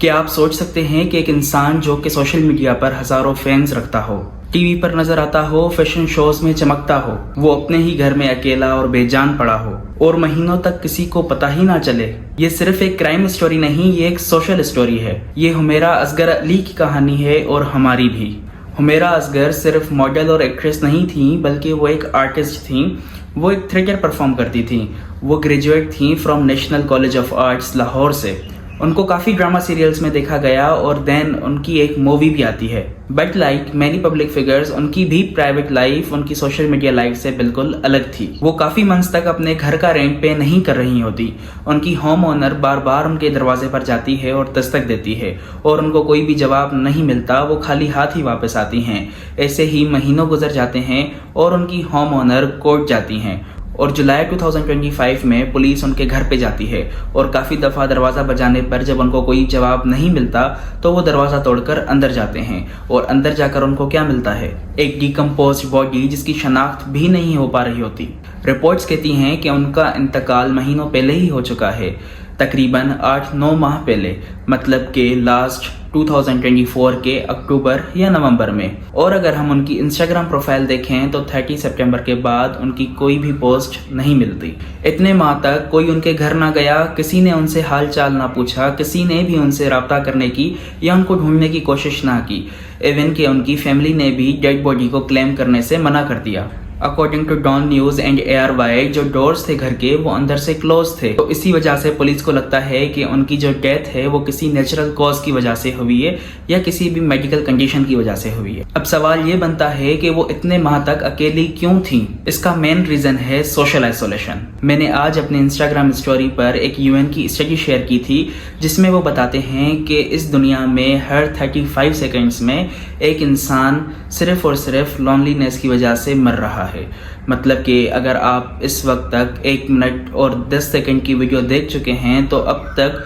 क्या आप सोच सकते हैं कि एक इंसान जो कि सोशल मीडिया पर हजारों फैंस रखता हो, टीवी पर नजर आता हो, फैशन शोज में चमकता हो, वो अपने ही घर में अकेला और बेजान पड़ा हो और महीनों तक किसी को पता ही ना चले। ये सिर्फ एक क्राइम स्टोरी नहीं, ये एक सोशल स्टोरी है। ये हुमैरा असगर अली की कहानी है और हमारी भी। हुमैरा असगर सिर्फ मॉडल और एक्ट्रेस नहीं थी, बल्कि वो एक आर्टिस्ट थी। वो एक थिएटर परफॉर्म करती थी। वो ग्रेजुएट थी from national college of arts Lahore से। उनको काफ़ी ड्रामा सीरियल्स में देखा गया और देन उनकी एक मूवी भी आती है। But like many public figures, उनकी भी प्राइवेट लाइफ उनकी सोशल मीडिया लाइफ से बिल्कुल अलग थी। वो काफ़ी मंथ्स तक अपने घर का रेंट पे नहीं कर रही होती। उनकी होम ओनर बार बार उनके दरवाजे पर जाती है और दस्तक देती है और उनको कोई भी जवाब नहीं मिलता। वो खाली हाथ ही वापस आती हैं। ऐसे ही महीनों गुजर जाते हैं और उनकी होम ओनर कोर्ट जाती हैं और जुलाई 2025 में पुलिस उनके घर पे जाती है और काफ़ी दफ़ा दरवाज़ा बजाने पर जब उनको कोई जवाब नहीं मिलता तो वो दरवाज़ा तोड़कर अंदर जाते हैं और अंदर जाकर उनको क्या मिलता है? एक डिकम्पोज्ड बॉडी जिसकी शनाख्त भी नहीं हो पा रही होती। रिपोर्ट्स कहती हैं कि उनका इंतकाल महीनों पहले ही हो चुका है, तकरीबन 8-9 माह पहले, मतलब कि लास्ट 2024 के अक्टूबर या नवंबर में। और अगर हम उनकी इंस्टाग्राम प्रोफाइल देखें तो 30 सितंबर के बाद उनकी कोई भी पोस्ट नहीं मिलती। इतने माह तक कोई उनके घर ना गया, किसी ने उनसे हाल चाल ना पूछा, किसी ने भी उनसे रब्ता करने की या उनको ढूंढने की कोशिश ना की। इवन कि उनकी फैमिली ने भी डेड बॉडी को क्लेम करने से मना कर दिया। According to Dawn news and ARY, जो डोर्स थे घर के वो अंदर से क्लोज थे। तो इसी वजह से पुलिस को लगता है कि उनकी जो डेथ है वो किसी नेचुरल कॉज की वजह से हुई है या किसी भी मेडिकल कंडीशन की वजह से हुई है। अब सवाल ये बनता है कि वो इतने माह तक अकेली क्यों थी? इसका मेन रीजन है सोशल आइसोलेशन। मैंने आज अपने इंस्टाग्राम स्टोरी पर एक UN की स्टडी शेयर की थी जिसमें वो बताते हैं कि इस दुनिया में हर 35 सेकेंड्स में एक इंसान सिर्फ और सिर्फ लॉनलीनेस की वजह से मर रहा है। मतलब कि अगर आप इस वक्त तक 1 मिनट और 10 सेकंड की वीडियो देख चुके हैं तो अब तक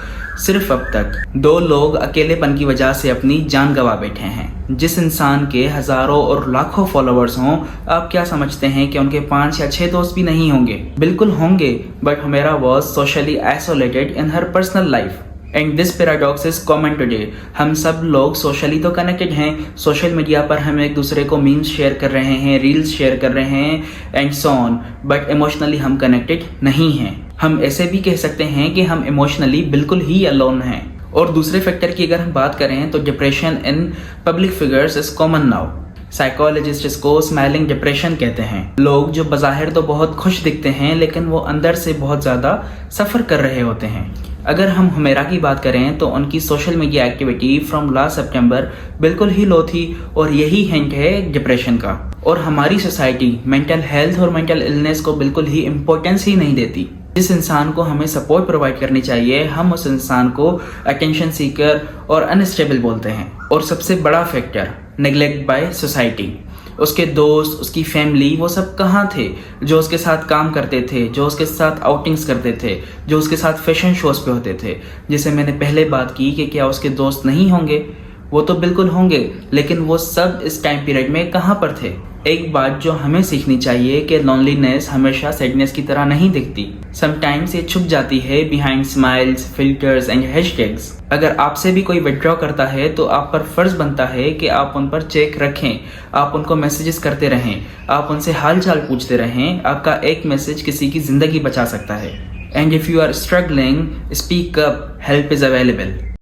2 लोग अकेलेपन की वजह से अपनी जान गंवा बैठे हैं। जिस इंसान के हजारों और लाखों फॉलोअर्स हों, आप क्या समझते हैं कि उनके 5 या 6 दोस्त भी नहीं होंगे? बिल्कुल होंगे, but Humaira was socially isolated in her personal life. And this paradox is common today. हम सब लोग सोशली तो कनेक्टेड हैं, सोशल मीडिया पर हम एक दूसरे को मीम्स शेयर कर रहे हैं, रील्स शेयर कर रहे हैं and so on, but emotionally हम कनेक्टेड नहीं हैं। हम ऐसे भी कह सकते हैं कि हम इमोशनली बिल्कुल ही अलोन हैं। और दूसरे फैक्टर की अगर हम बात करें तो depression in public figures is common now. Psychologist इसको स्माइलिंग डिप्रेशन कहते हैं। लोग जो बज़ाहिर तो बहुत खुश दिखते हैं लेकिन वो अंदर से बहुत ज़्यादा सफ़र कर रहे होते हैं। अगर हम हुमैरा की बात करें तो उनकी social media activity from last सितंबर बिल्कुल ही लो थी और यही हिंट है डिप्रेशन का। और हमारी सोसाइटी मेंटल हेल्थ और मेंटल इलनेस को बिल्कुल ही इम्पोर्टेंस ही नहीं देती। जिस इंसान को हमें सपोर्ट प्रोवाइड करनी चाहिए, हम उस इंसान को अटेंशन सीकर और अनस्टेबल बोलते हैं। और सबसे बड़ा फैक्टर, नेग्लेक्ट बाय सोसाइटी। उसके दोस्त, उसकी फैमिली, वो सब कहाँ थे जो उसके साथ काम करते थे, जो उसके साथ आउटिंग्स करते थे, जो उसके साथ फैशन शोज पे होते थे? जिसे मैंने पहले बात की कि क्या उसके दोस्त नहीं होंगे? वो तो बिल्कुल होंगे, लेकिन वो सब इस टाइम पीरियड में कहाँ पर थे? एक बात जो हमें सीखनी चाहिए कि लॉनलीनेस हमेशा सैडनेस की तरह नहीं दिखती। समटाइम्स ये छुप जाती है behind smiles, filters and hashtags. अगर आपसे भी कोई विड्रॉ करता है तो आप पर फर्ज बनता है कि आप उन पर चेक रखें, आप उनको मैसेजेस करते रहें, आप उनसे हाल चाल पूछते रहें। आपका एक मैसेज किसी की जिंदगी बचा सकता है। And if you are struggling, speak up, help is available.